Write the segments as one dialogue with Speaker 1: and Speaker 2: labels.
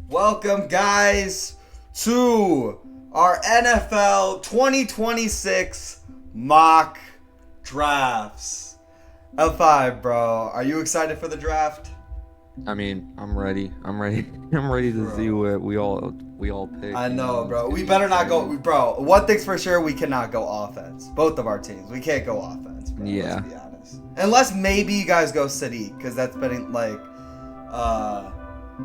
Speaker 1: Welcome, guys, to our NFL 2026 mock drafts. M5, bro, are you excited for the draft?
Speaker 2: I mean, I'm ready. I'm ready. I'm ready to see what we all pick.
Speaker 1: I know, bro.
Speaker 2: It's
Speaker 1: We
Speaker 2: gonna be
Speaker 1: better not go,
Speaker 2: exciting.
Speaker 1: bro. One thing's for sure, we cannot go offense. Both of our teams, we can't go offense, bro. Let's
Speaker 2: Yeah.
Speaker 1: be honest. Unless maybe you guys go City, because that's been uh,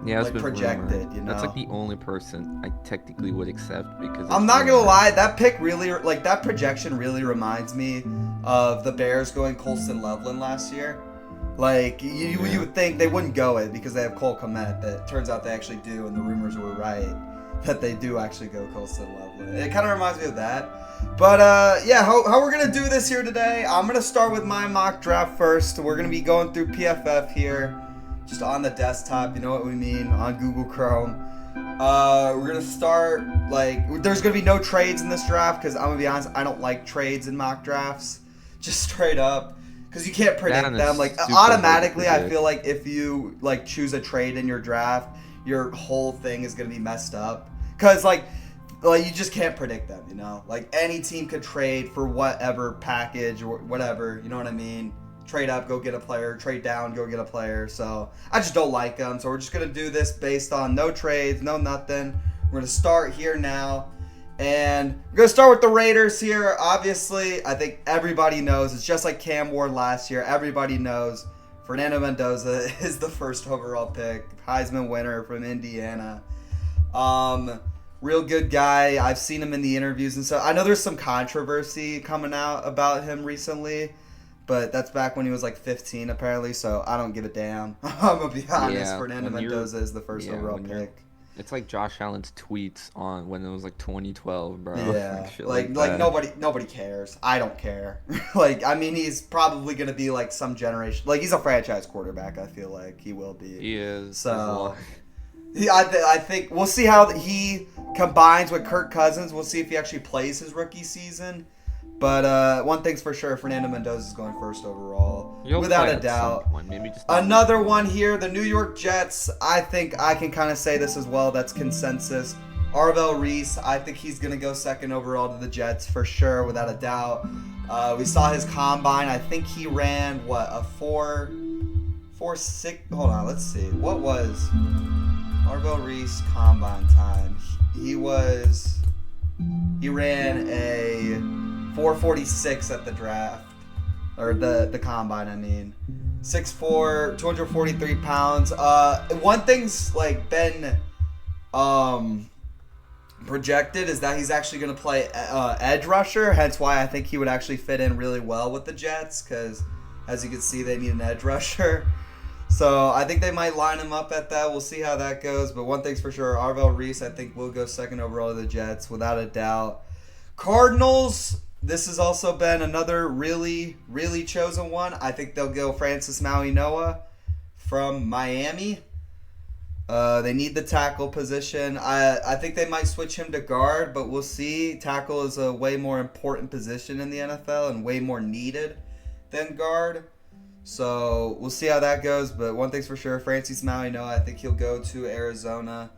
Speaker 2: Yeah, it's been
Speaker 1: projected,
Speaker 2: rumored.
Speaker 1: you
Speaker 2: That's like
Speaker 1: know.
Speaker 2: the only person I technically would accept because
Speaker 1: I'm
Speaker 2: it's
Speaker 1: not gonna
Speaker 2: rumored.
Speaker 1: lie, that pick really, that projection really reminds me of the Bears going Colston Loveland last year. Like, you
Speaker 2: Yeah.
Speaker 1: would think they wouldn't go it because they have Cole Kmet, but turns out they actually do, and the rumors were right that they do actually go Colston Loveland. It kind of reminds me of that. But, yeah, how we're going to do this here today, I'm going to start with my mock draft first. We're going to be going through PFF here, just on the desktop, you know what we mean, on Google Chrome. We're going to start, there's going to be no trades in this draft because I'm going to be honest, I don't like trades in mock drafts, just straight up. Because you can't predict
Speaker 2: And
Speaker 1: them.
Speaker 2: it's
Speaker 1: Like,
Speaker 2: super
Speaker 1: automatically,
Speaker 2: hard to
Speaker 1: I feel
Speaker 2: predict.
Speaker 1: like if you, choose a trade in your draft, your whole thing is going to be messed up. Because, you just can't predict them, you know? Like, any team could trade for whatever package or whatever, you know what I mean? Trade up, go get a player. Trade down, go get a player. So, I just don't like them. So, we're just going to do this based on no trades, no nothing. We're going to start here now. And we're going to start with the Raiders here. Obviously, I think everybody knows. It's just like Cam Ward last year. Everybody knows Fernando Mendoza is the first overall pick. Heisman winner from Indiana. Real good guy. I've seen him in the interviews and stuff. I know there's some controversy coming out about him recently. But that's back when he was like 15 apparently. So I don't give a damn. I'm going to be honest.
Speaker 2: Yeah,
Speaker 1: Fernando
Speaker 2: when you're
Speaker 1: Mendoza is the first overall
Speaker 2: when you're
Speaker 1: pick.
Speaker 2: it's like Josh Allen's tweets on when it was like 2012, bro.
Speaker 1: Yeah,
Speaker 2: Like shit
Speaker 1: like
Speaker 2: like
Speaker 1: like
Speaker 2: that.
Speaker 1: nobody cares. I don't care. I mean, he's probably gonna be like some generation. Like he's a franchise quarterback. I feel like he will be.
Speaker 2: He is.
Speaker 1: So, I think we'll see how he combines with Kirk Cousins. We'll see if he actually plays his rookie season. But one thing's for sure, Fernando Mendoza is going first overall,
Speaker 2: You'll
Speaker 1: without
Speaker 2: play
Speaker 1: a
Speaker 2: at some
Speaker 1: doubt.
Speaker 2: point. Maybe just not
Speaker 1: Another
Speaker 2: this
Speaker 1: one
Speaker 2: season.
Speaker 1: here, the New York Jets. I think I can kind of say this as well. That's consensus. Arvell Reese, I think he's going to go second overall to the Jets for sure, without a doubt. We saw his combine. I think he ran, a 4.6. Hold on, let's see. What was Arvell Reese combine time? He ran a 4.46 at the draft. Or the combine, I mean. 6'4", 243 pounds. One thing's been projected is that he's actually going to play edge rusher. Hence why I think he would actually fit in really well with the Jets. Because as you can see, they need an edge rusher. So I think they might line him up at that. We'll see how that goes. But one thing's for sure, Arvell Reese I think will go second overall to the Jets without a doubt. Cardinals. This has also been another really, really chosen one. I think they'll go Francis Maui-Noah from Miami. They need the tackle position. I think they might switch him to guard, but we'll see. Tackle is a way more important position in the NFL and way more needed than guard. So we'll see how that goes. But one thing's for sure, Francis Maui-Noah, I think he'll go to Arizona.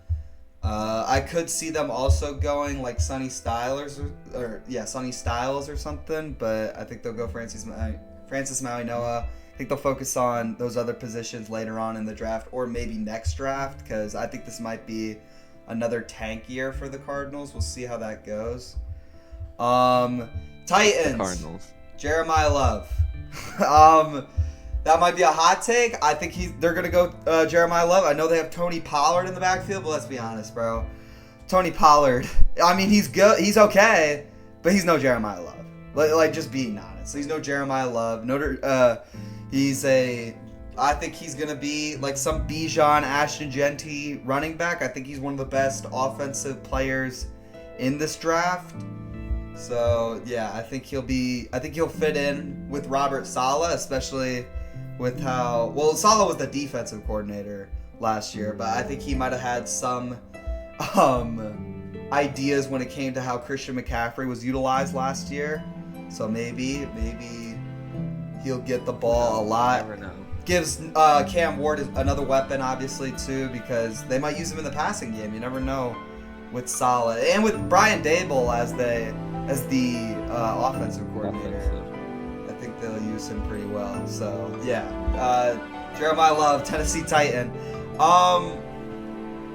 Speaker 1: I could see them also going like Sonny Styles Sonny Styles or something, but I think they'll go Francis Maui-Noah. I think they'll focus on those other positions later on in the draft or maybe next draft because I think this might be another tank year for the Cardinals. We'll see how that goes.
Speaker 2: The
Speaker 1: Titans,
Speaker 2: Cardinals.
Speaker 1: Jeremiah Love. That might be a hot take. I think they're gonna go Jeremiah Love. I know they have Tony Pollard in the backfield, but let's be honest, bro. Tony Pollard. I mean, he's good. He's okay, but he's no Jeremiah Love. Just being honest, he's no Jeremiah Love. I think he's gonna be like some Bijan Ashton Genty running back. I think he's one of the best offensive players in this draft. So yeah, I think he'll fit in with Robert Saleh, especially with how Saleh was the defensive coordinator last year, but I think he might have had some ideas when it came to how Christian McCaffrey was utilized last year. So maybe he'll get the ball a lot.
Speaker 2: Never know.
Speaker 1: gives Cam Ward another weapon, obviously, too, because they might use him in the passing game. You never know with Saleh. And with Brian Dable as the offensive coordinator. I think they'll use him pretty well. So, yeah. Jeremiah Love, Tennessee Titan.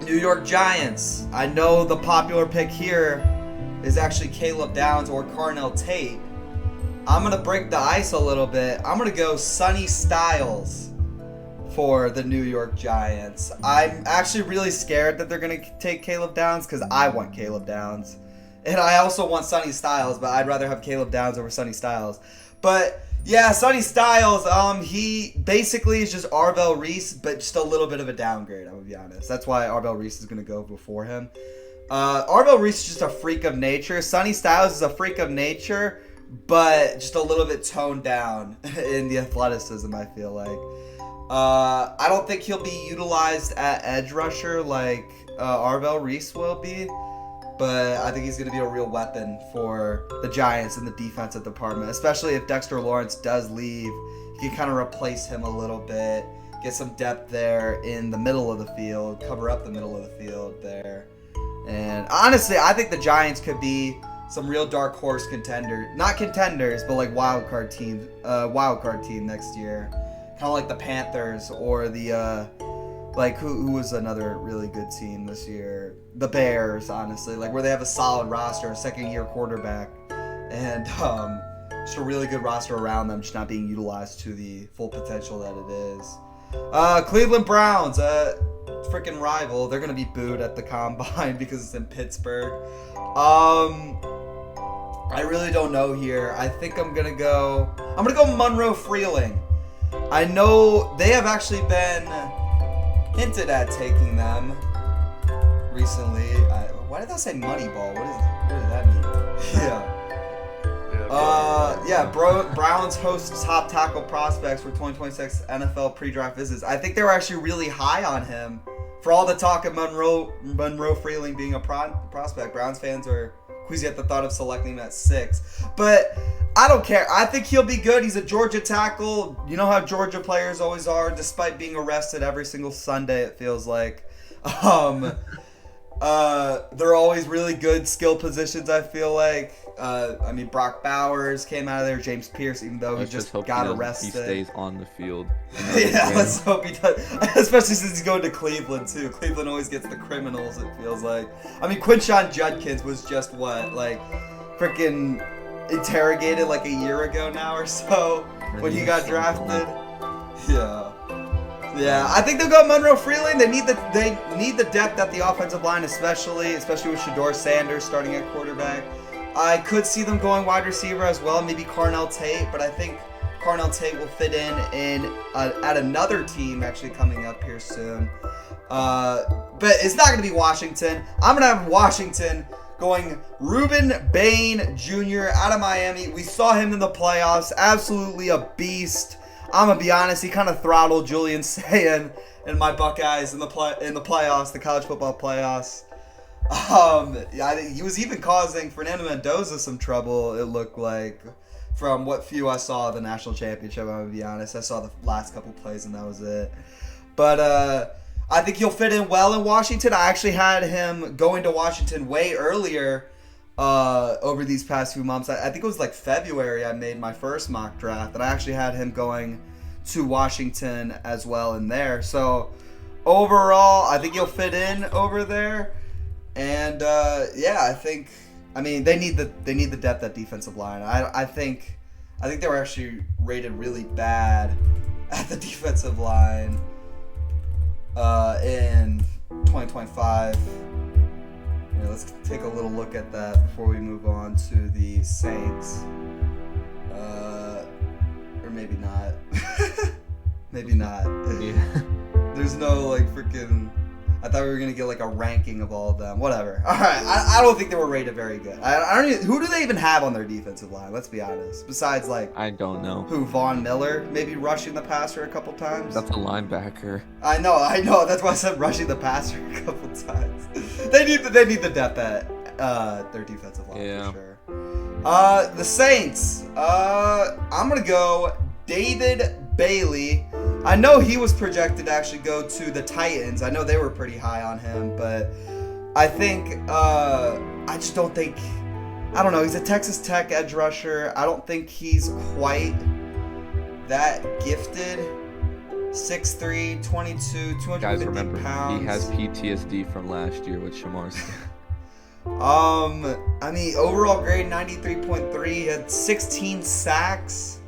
Speaker 1: New York Giants. I know the popular pick here is actually Caleb Downs or Carnell Tate. I'm going to break the ice a little bit. I'm going to go Sonny Styles for the New York Giants. I'm actually really scared that they're going to take Caleb Downs because I want Caleb Downs. And I also want Sonny Styles, but I'd rather have Caleb Downs over Sonny Styles. But yeah, Sonny Styles, he basically is just Arvell Reese, but just a little bit of a downgrade, I'm going to be honest. That's why Arvell Reese is going to go before him. Arvell Reese is just a freak of nature. Sonny Styles is a freak of nature, but just a little bit toned down in the athleticism, I feel like. I don't think he'll be utilized at edge rusher like Arvell Reese will be, but I think he's going to be a real weapon for the Giants in the defensive department, especially if Dexter Lawrence does leave. You can kind of replace him a little bit, get some depth there in the middle of the field, cover up the middle of the field there. And honestly, I think the Giants could be some real dark horse contenders. Not contenders, but like wild card team next year. Kind of like the Panthers or the like who was another really good team this year? The Bears, honestly, like where they have a solid roster, a second-year quarterback, and just a really good roster around them, just not being utilized to the full potential that it is. Cleveland Browns, freaking rival. They're gonna be booed at the combine because it's in Pittsburgh. I really don't know here. I think I'm gonna go Monroe Freeling. I know they have actually been hinted at taking them recently. Why did I say Moneyball? What does that mean? Browns host top tackle prospects for 2026 NFL pre-draft visits. I think they were actually really high on him for all the talk of Monroe Freeling being a prospect. Browns fans are queasy at the thought of selecting him at 6. But I don't care. I think he'll be good. He's a Georgia tackle. You know how Georgia players always are, despite being arrested every single Sunday, it feels like. They're always really good skill positions, I feel like. I mean, Brock Bowers came out of there. James Pierce, even though he just got arrested.
Speaker 2: He stays on the field.
Speaker 1: Yeah, let's hope he does. Especially since he's going to Cleveland, too. Cleveland always gets the criminals, it feels like. I mean, Quinshon Judkins was just, freaking interrogated like a year ago now or so when he got drafted. Yeah, I think they'll go Monroe Freeling. They need the depth at the offensive line, especially with Shedeur Sanders starting at quarterback. I could see them going wide receiver as well, maybe Carnell Tate, but I think Carnell Tate will fit in at another team actually coming up here soon. But it's not going to be Washington. I'm going to have Washington going Ruben Bain Jr. out of Miami. We saw him in the playoffs. Absolutely a beast. I'm going to be honest, he kind of throttled Julian Sayin and my Buckeyes in the playoffs, the college football playoffs. He was even causing Fernando Mendoza some trouble, it looked like, from what few I saw of the national championship, I'm going to be honest. I saw the last couple plays and that was it. But I think he'll fit in well in Washington. I actually had him going to Washington way earlier over these past few months. I think it was like February I made my first mock draft, and I actually had him going to Washington as well in there. So overall, I think he'll fit in over there. And I think they need the depth at defensive line. I think they were actually rated really bad at the defensive line in 2025. Let's take a little look at that before we move on to the Saints. Or maybe not. Maybe not.
Speaker 2: Yeah.
Speaker 1: There's no freaking. I thought we were gonna get a ranking of all of them. Whatever. All right. I don't think they were rated very good. I don't even. Who do they even have on their defensive line? Let's be honest. Besides
Speaker 2: I don't know.
Speaker 1: Who? Von Miller, maybe rushing the passer a couple times.
Speaker 2: That's a linebacker.
Speaker 1: I know. That's why I said rushing the passer a couple times. They need the depth at their defensive line for sure. The Saints. I'm gonna go David Bailey I know he was projected to actually go to the Titans. I know they were pretty high on him, but I think I just don't think. I don't know. He's a Texas Tech edge rusher. I don't think he's quite that gifted. 6'3", 22, 250
Speaker 2: Guys, remember,
Speaker 1: pounds.
Speaker 2: he has PTSD from last year with Shamar.
Speaker 1: I mean, overall grade 93.3. He had 16 sacks.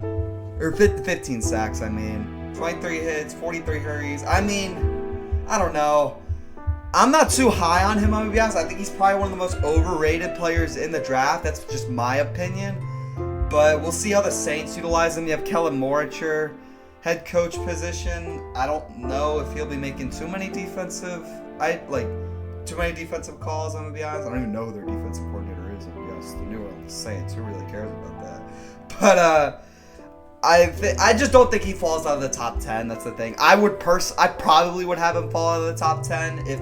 Speaker 1: Or 15 sacks, I mean. 23 hits, 43 hurries. I mean, I don't know. I'm not too high on him, I'm going to be honest. I think he's probably one of the most overrated players in the draft. That's just my opinion. But we'll see how the Saints utilize him. You have Kellen Moore at your head coach position. I don't know if he'll be making too many defensive calls, I'm going to be honest. I don't even know who their defensive coordinator is, I'm going to be honest. The New Orleans Saints. Who really cares about that? But, I just don't think he falls out of the top 10. That's the thing. I probably would have him fall out of the top 10 if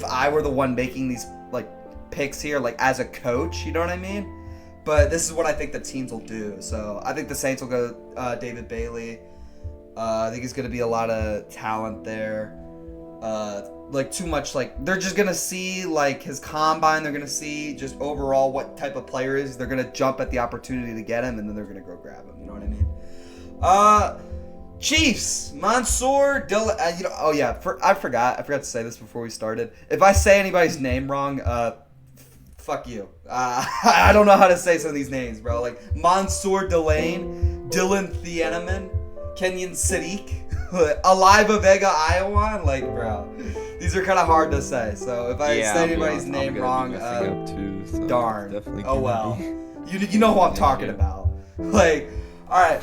Speaker 1: I were the one making these like picks here, like as a coach. You know what I mean? But this is what I think the teams will do. So I think the Saints will go David Bailey. I think he's going to be a lot of talent there. Like too much. Like they're just gonna see like his combine. They're gonna see just overall what type of player is. They're gonna jump at the opportunity to get him, and then they're gonna go grab him. You know what I mean? Chiefs, Mansour Dillon. I forgot to say this before we started. If I say anybody's name wrong, fuck you. I don't know how to say some of these names, bro. Like Mansour Delane, Dylan Thieneman, Kenyon Sadiq, Aliva Vega Iowa. Like, bro, these are kind of hard to say. So if I say anybody's name wrong, darn. Oh well. You know who I'm talking about. Like, all right.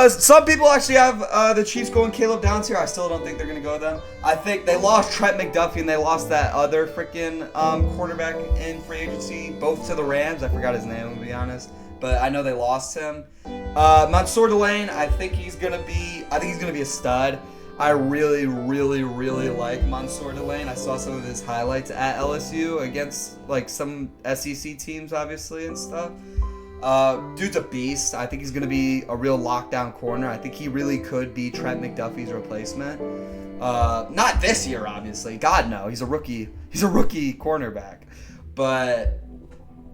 Speaker 1: Some people actually have the Chiefs going Caleb Downs here. I still don't think they're going to go with them. I think they lost Trent McDuffie and they lost that other freaking quarterback in free agency, both to the Rams. I forgot his name, to be honest. But I know they lost him. Mansour Delane, I think he's going to be a stud. I really, really, really like Mansour Delane. I saw some of his highlights at LSU against like some SEC teams, obviously, and stuff. Dude's a beast. I think he's going to be a real lockdown corner. I think he really could be Trent McDuffie's replacement. Not this year, obviously. God, no. He's a rookie. He's a rookie cornerback. But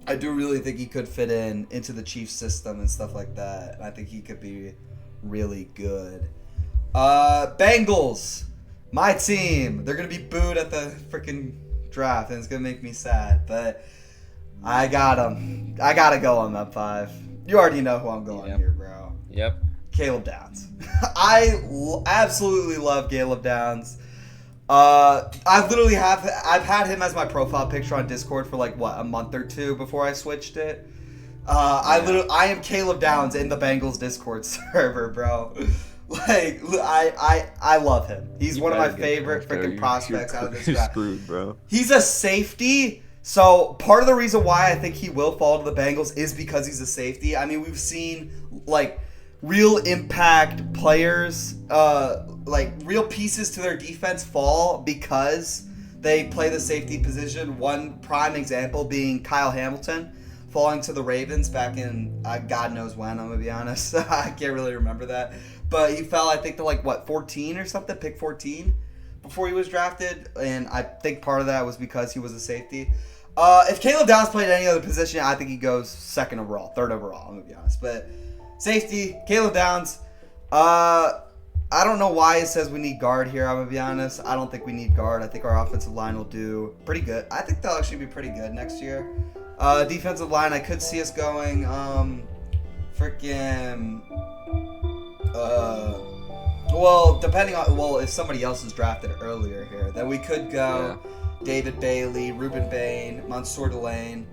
Speaker 1: I do really think he could fit into the Chiefs system and stuff like that. I think he could be really good. Bengals. My team. They're going to be booed at the freaking draft, and it's going to make me sad. But I got him. I got to go on that 5. You already know who I'm going here, bro.
Speaker 2: Yep.
Speaker 1: Caleb Downs. I absolutely love Caleb Downs. I've had him as my profile picture on Discord for like a month or 2 before I switched it. I am Caleb Downs in the Bengals Discord server, bro. Like, I love him. He's one of my favorite freaking prospects out of this draft.
Speaker 2: Screwed, bro.
Speaker 1: He's a safety. So part of the reason why I think he will fall to the Bengals is because he's a safety. I mean, we've seen like real impact players, like real pieces to their defense fall because they play the safety position. One prime example being Kyle Hamilton falling to the Ravens back in God knows when, I'm going to be honest. I can't really remember that. But he fell, I think, to like, 14 or something, pick 14 before he was drafted. And I think part of that was because he was a safety. If Caleb Downs played any other position, I think he goes 2nd overall, 3rd overall, I'm going to be honest. But safety, Caleb Downs. I don't know why it says we need guard here, I'm going to be honest. I don't think we need guard. I think our offensive line will do pretty good. I think they'll actually be pretty good next year. Defensive line, I could see us going if somebody else is drafted earlier here, then we could go David Bailey, Ruben Bain, Mansour Delane,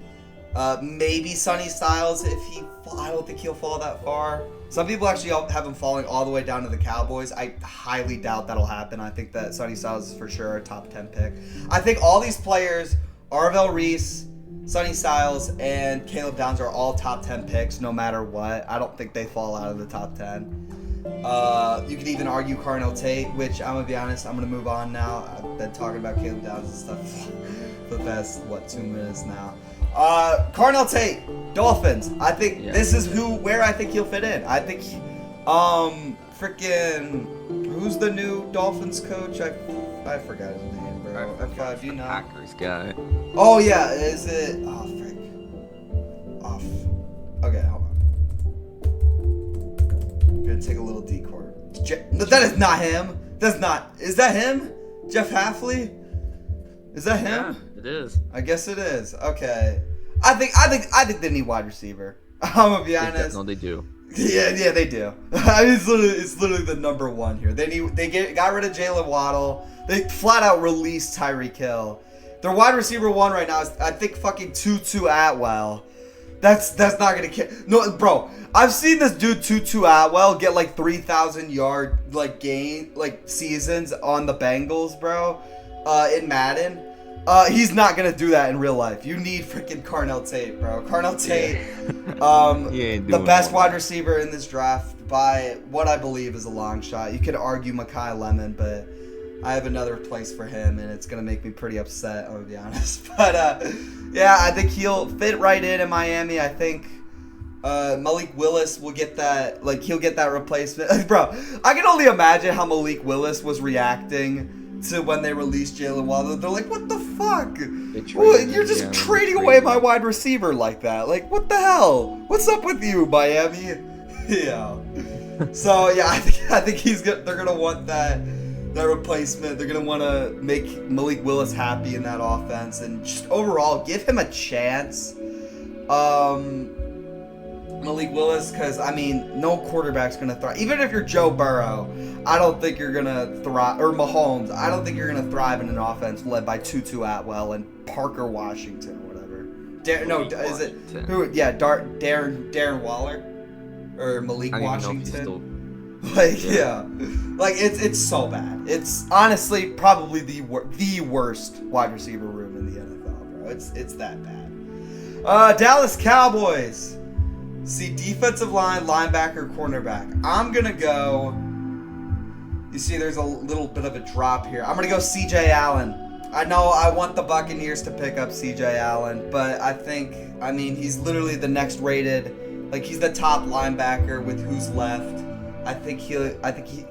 Speaker 1: maybe Sonny Styles I don't think he'll fall that far. Some people actually have him falling all the way down to the Cowboys. I highly doubt that'll happen. I think that Sonny Styles is for sure a top 10 pick. I think all these players, Arvell Reese, Sonny Styles, and Caleb Downs are all top 10 picks no matter what. I don't think they fall out of the top 10. You could even argue Carnell Tate, which I'm going to be honest, I'm going to move on now. I've been talking about Caleb Downs and stuff for the past, 2 minutes now. Carnell Tate, Dolphins. I think this is where I think he'll fit in. I think freaking, who's the new Dolphins coach? I forgot his name, bro. F5, do you know?
Speaker 2: Packers guy.
Speaker 1: Oh yeah, is it? Oh frick. Okay, hold on. I'm gonna take a little decor. That is not him. That's not. Is that him? Jeff Halfley? Is that him?
Speaker 2: Yeah, it is.
Speaker 1: I guess it is. Okay. I think they need wide receiver. I'm gonna be honest.
Speaker 2: No, they do.
Speaker 1: Yeah, they do. I mean, it's literally the number one here. They got rid of Jalen Waddle. They flat out released Tyreek Hill. Their wide receiver one right now is, I think, fucking Tutu Atwell. That's not gonna kill. No, bro. I've seen this dude Tutu Atwell get like 3,000 yard seasons on the Bengals, bro. In Madden. He's not gonna do that in real life. You need freaking Carnell Tate, bro. Carnell Tate, the best wide receiver in this draft by what I believe is a long shot. You could argue Mekhi Lemon, but I have another place for him, and it's gonna make me pretty upset. I'm gonna be honest, but yeah, I think he'll fit right in Miami. I think Malik Willis will get that, like he'll get that replacement, bro. I can only imagine how Malik Willis was reacting to when they released Jalen Waddle. They're like, what the fuck? Well, you're just trading away my wide receiver like that. Like, what the hell? What's up with you, Miami? Yeah. So yeah, I think they're gonna want that replacement. They're gonna want to make Malik Willis happy in that offense and just overall give him a chance. Malik Willis, because I mean, no quarterback's gonna thrive. Even if you're Joe Burrow, I don't think you're gonna thrive. Or Mahomes, I don't think you're gonna thrive in an offense led by Tutu Atwell and Parker Washington or whatever. Is it who? Yeah, Darren Waller or Malik Washington. Like like it's so bad. It's honestly probably the worst wide receiver room in the NFL, bro. It's that bad. Dallas Cowboys. See, defensive line, linebacker, cornerback. I'm going to go... You see, there's a little bit of a drop here. I'm going to go C.J. Allen. I know I want the Buccaneers to pick up C.J. Allen, but I mean, he's literally the next rated... Like, he's the top linebacker with who's left. I think he...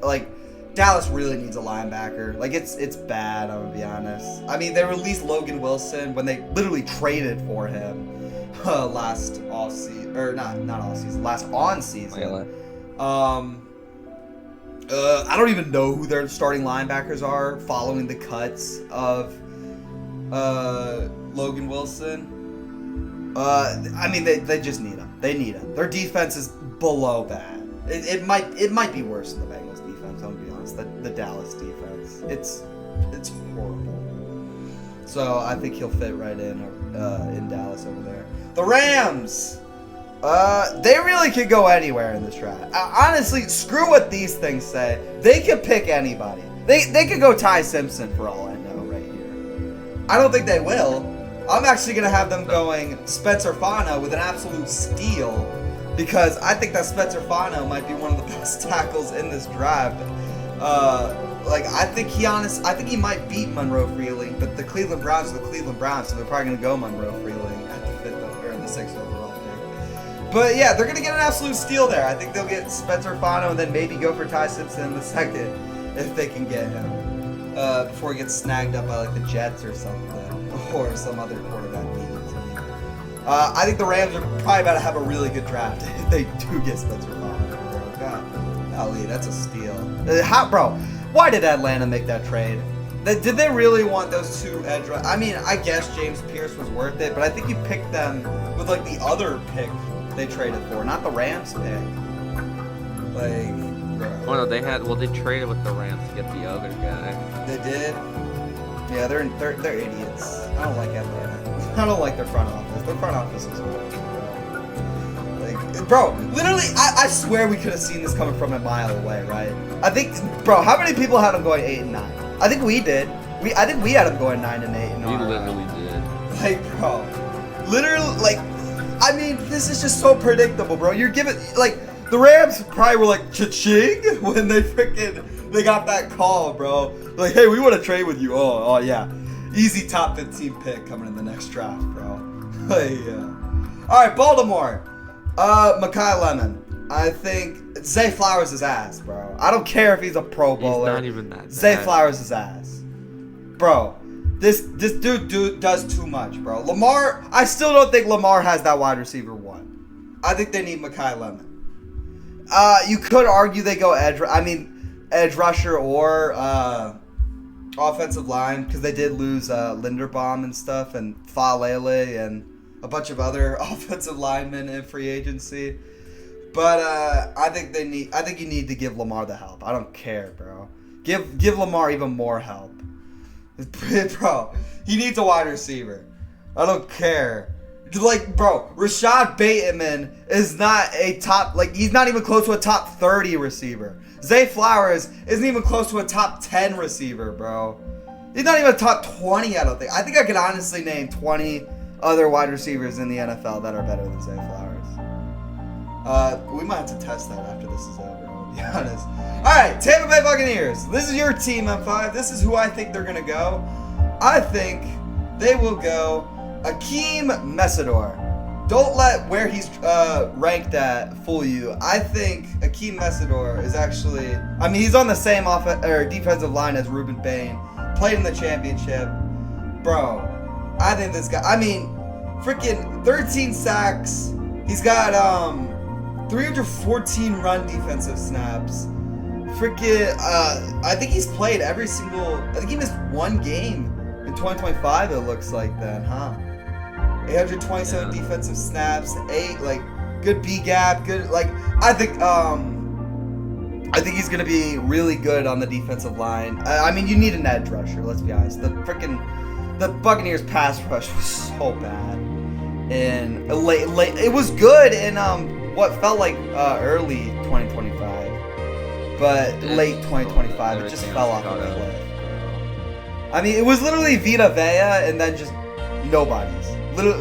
Speaker 1: Like, Dallas really needs a linebacker. Like, it's bad, I'm going to be honest. I mean, they released Logan Wilson when they literally traded for him. Last on season. I don't even know who their starting linebackers are following the cuts of Logan Wilson. I mean, they just need him. They need him. Their defense is below that. It might be worse than the Bengals defense. I'm gonna be honest. The Dallas defense. It's horrible. So I think he'll fit right in Dallas over there. The Rams. They really could go anywhere in this draft. Honestly, screw what these things say. They could pick anybody. They could go Ty Simpson for all I know right here. I don't think they will. I'm actually going to have them going Spencer Fano with an absolute steal because I think that Spencer Fano might be one of the best tackles in this draft. I think he might beat Monroe Freeling, but the Cleveland Browns are the Cleveland Browns, so they're probably going to go Monroe Freeling at the 6th overall pick. But yeah, they're going to get an absolute steal there. I think they'll get Spencer Fano and then maybe go for Ty Simpson in the second if they can get him before he gets snagged up by like the Jets or something or some other quarterback beating team. I think the Rams are probably about to have a really good draft if they do get Spencer Fano. Golly, that's a steal. Bro, why did Atlanta make that trade? Did they really want those two edge rushers? I mean, I guess James Pierce was worth it, but I think you picked them with like the other pick they traded for, not the Rams pick. Like, bro.
Speaker 2: Oh no, they traded with the Rams to get the other guy.
Speaker 1: They did. Yeah, they're idiots. I don't like Atlanta. I don't like their front office. Their front office is horrible. Like, bro, literally, I swear we could have seen this coming from a mile away, right? I think, bro, how many people had them going 8-9? I think we did. I think we had them going 9-8.
Speaker 2: We literally did.
Speaker 1: Like, bro, literally, like, I mean, this is just so predictable, bro. You're giving, like, the Rams probably were like, cha-ching, when they got that call, bro. Like, hey, we want to trade with you. Oh, yeah. Easy top 15 pick coming in the next draft, bro. Like, yeah. All right, Baltimore. Mekhi Lemon. I think Zay Flowers is ass, bro. I don't care if he's a Pro Bowler.
Speaker 2: He's not even that bad.
Speaker 1: Zay Flowers is ass, bro. This dude does too much, bro. Lamar, I still don't think Lamar has that wide receiver one. I think they need Mekhi Lemon. You could argue they go edge rusher or offensive line, because they did lose Linderbaum and stuff, and Falele and a bunch of other offensive linemen in free agency. But I think you need to give Lamar the help. I don't care, bro. Give Lamar even more help. Bro, he needs a wide receiver. I don't care. Like, bro, Rashad Bateman is not a top, like, he's not even close to a top 30 receiver. Zay Flowers isn't even close to a top 10 receiver, bro. He's not even a top 20, I don't think. I think I could honestly name 20 other wide receivers in the NFL that are better than Zay Flowers. We might have to test that after this is over, I'll be honest. Alright, Tampa Bay Buccaneers. This is your team, M5. This is who I think they're going to go. I think they will go Akeem Messidor. Don't let where he's ranked at fool you. I think Akeem Messidor is actually... I mean, he's on the same defensive line as Ruben Bain. Played in the championship. Bro, I think this guy... I mean, freaking 13 sacks. He's got 314 run defensive snaps. Freaking, I think he's played every single... I think he missed one game in 2025, it looks like then, huh? 827 defensive snaps, 8, like, good B-gap, good, like, I think he's going to be really good on the defensive line. I mean, you need an edge rusher, let's be honest. The Buccaneers pass rush was so bad. And late, it was good in, what felt like, early 2025. But late 2025, it just fell off a cliff. I mean, it was literally Vita Vea and then just nobody's.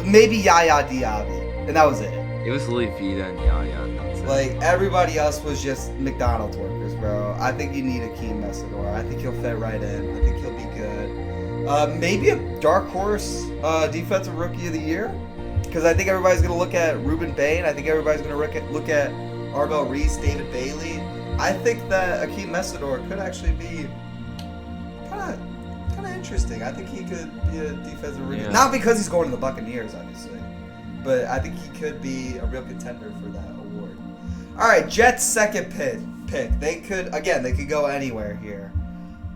Speaker 1: Maybe Yaya Diaby, and that was it.
Speaker 2: It was literally Vita and Yaya, and that's it.
Speaker 1: Like, everybody else was just McDonald's workers, bro. I think you need Akeem Messidor. I think he'll fit right in. I think he'll be good. Maybe a dark horse defensive rookie of the year, because I think everybody's going to look at Ruben Bain. I think everybody's going to look at Arbel Reese, David Bailey. I think that Akeem Messidor could actually be kind of interesting. I think he could be a defensive rookie. Yeah. Not because he's going to the Buccaneers, obviously, but I think he could be a real contender for that award. All right, Jets' second pick. They could go anywhere here.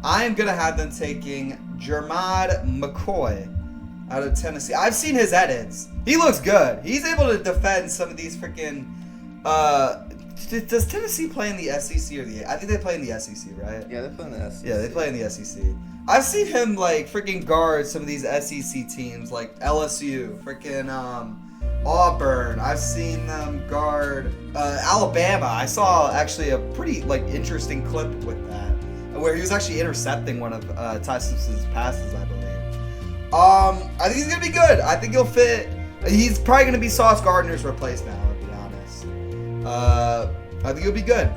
Speaker 1: I am gonna have them taking Jermod McCoy out of Tennessee. I've seen his edits. He looks good. He's able to defend some of these freaking. Does Tennessee play in the SEC or the? I think they play in the SEC, right?
Speaker 2: Yeah, they play in the SEC.
Speaker 1: Yeah, they play in the SEC. I've seen him like freaking guard some of these SEC teams like LSU, freaking Auburn. I've seen them guard Alabama. I saw actually a pretty like interesting clip with that, where he was actually intercepting one of Tyson's passes, I believe. I think he's gonna be good. I think he'll fit. He's probably gonna be Sauce Gardner's replacement. I'll be honest. I think he'll be good.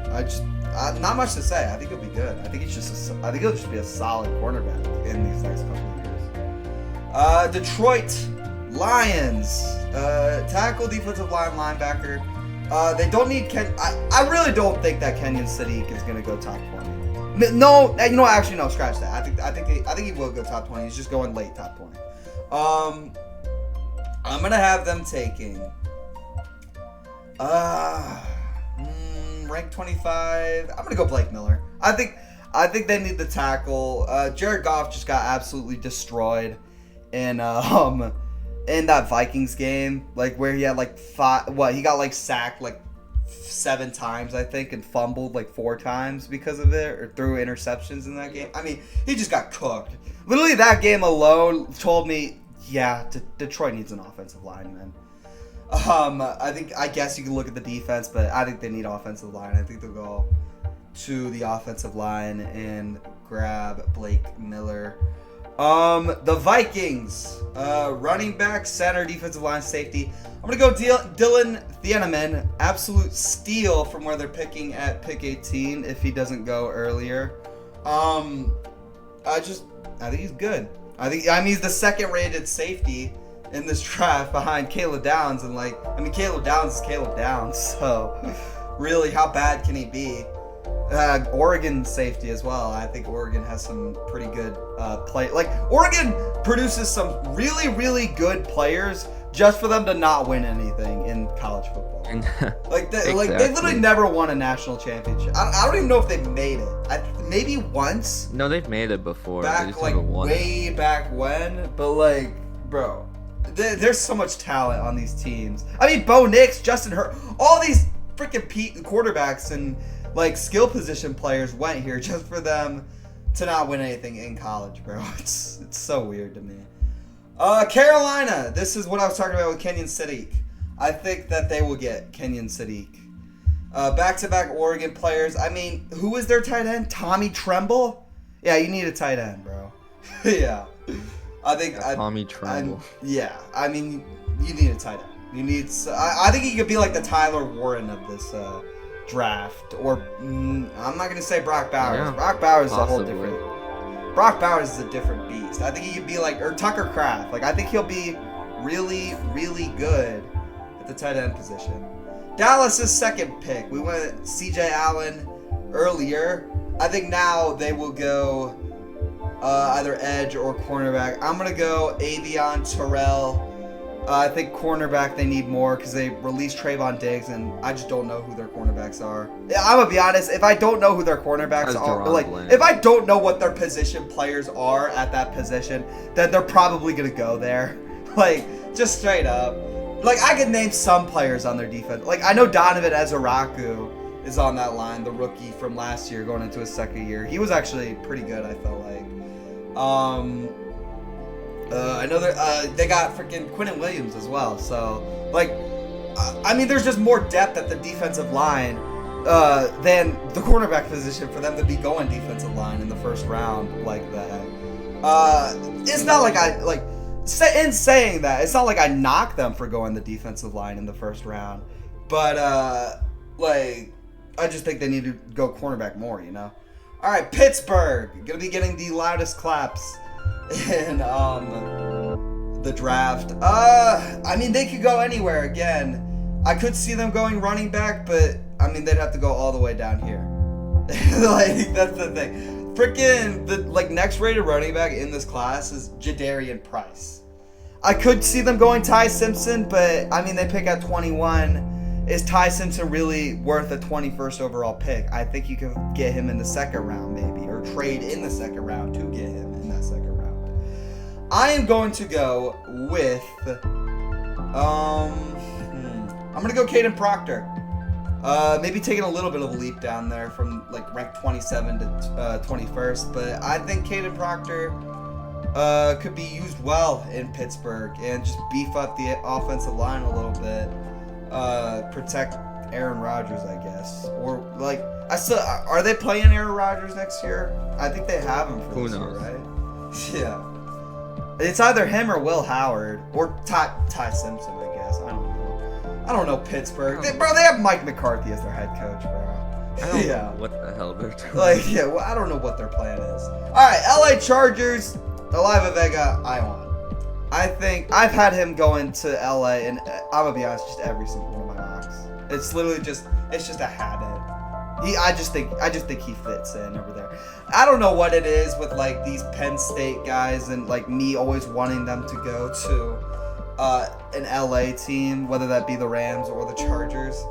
Speaker 1: Not much to say. I think he'll be good. I think he'll just be a solid cornerback in these next couple of years. Detroit Lions, tackle, defensive line, linebacker. They don't need I really don't think that Kenyon Sadiq is gonna go top 20. No, actually no. Scratch that. I think he will go top 20. He's just going late top 20. I'm gonna have them taking. Ranked 25. I'm gonna go Blake Miller. I think they need the tackle. Jared Goff just got absolutely destroyed in that Vikings game, like where he had like he got like sacked like 7 times I think and fumbled like 4 times because of it, or threw interceptions in that game. I mean, he just got cooked. Literally that game alone told me, yeah, Detroit needs an offensive lineman. I guess you can look at the defense, but I think they need offensive line. I think they'll go to the offensive line and grab Blake Miller. The Vikings, running back, center, defensive line, safety. I'm gonna go Dylan Thieneman, absolute steal from where they're picking at pick 18 if he doesn't go earlier. I think he's good. I mean he's the second rated safety in this draft behind Caleb Downs, and Caleb Downs is Caleb Downs, so really, how bad can he be? Oregon safety as well. I think Oregon has some pretty good play. Like, Oregon produces some really, really good players just for them to not win anything in college football. Like, they literally never won a national championship. I don't even know if they made it. Maybe once.
Speaker 2: No, they've made it before. They
Speaker 1: Back,
Speaker 2: just
Speaker 1: like,
Speaker 2: haven't won
Speaker 1: way back when. But, like, bro, there's so much talent on these teams. I mean, Bo Nix, Justin Herbert, all these freaking quarterbacks and, like, skill position players went here just for them to not win anything in college, bro. It's so weird to me. Carolina. This is what I was talking about with Kenyon Sadiq. I think that they will get Kenyon Sadiq. Back-to-back Oregon players. I mean, who is their tight end? Tommy Tremble? Yeah, you need a tight end, bro. Yeah. I think...
Speaker 2: Tommy Tremble.
Speaker 1: Yeah. I mean, you need a tight end. You need... I think he could be like the Tyler Warren of this draft. Or, I'm not going to say Brock Bowers.
Speaker 2: Yeah,
Speaker 1: Brock Bowers
Speaker 2: possibly.
Speaker 1: is a whole different... Brock Bowers is a different beast. I think he could be like... Or Tucker Kraft. Like, I think he'll be really, really good at the tight end position. Dallas's second pick. We went C.J. Allen earlier. I think now they will go either edge or cornerback. I'm going to go Avion Terrell. I think cornerback they need more because they released Trayvon Diggs, and I just don't know who their cornerbacks are. I'm going to be honest. If I don't know who their cornerbacks are, like, if I don't know what their position players are at that position, then they're probably going to go there. Like, just straight up. Like, I could name some players on their defense. Like, I know Donovan Ezeraku is on that line, the rookie from last year going into his second year. He was actually pretty good, I felt like. I know they got freaking Quinnen Williams as well. So, like, I mean, there's just more depth at the defensive line than the cornerback position for them to be going defensive line in the first round like that. It's not like in saying that, it's not like I knock them for going the defensive line in the first round. But, like, I just think they need to go cornerback more, you know? All right, Pittsburgh. Going to be getting the loudest claps in the draft. I mean, they could go anywhere again. I could see them going running back, but, I mean, they'd have to go all the way down here. Like, that's the thing. Freaking, the, like, next rated running back in this class is Jadarian Price. I could see them going Ty Simpson, but, I mean, they pick at 21. Is Ty Simpson really worth a 21st overall pick? I think you can get him in the second round, maybe, or trade in the second round to get him in that second round. I am going to go with, I'm going to go Caden Proctor. Maybe taking a little bit of a leap down there from, like, rank 27 to 21st, but I think Caden Proctor could be used well in Pittsburgh and just beef up the offensive line a little bit. Protect Aaron Rodgers, I guess. Or, like, are they playing Aaron Rodgers next year? I think they have him for this year, right? Yeah. It's either him or Will Howard or Ty Simpson, I guess. I don't know Pittsburgh. They have Mike McCarthy as their head coach, bro.
Speaker 2: I don't know what the hell they're doing.
Speaker 1: Like, yeah, well, I don't know what their plan is. All right, LA Chargers, Aliva Vega, I want. I think I've had him going to LA, and I'm gonna be honest, just every single one of my mocks. It's literally just a habit. I just think he fits in over there. I don't know what it is with, like, these Penn State guys and, like, me always wanting them to go to an LA team, whether that be the Rams or the Chargers.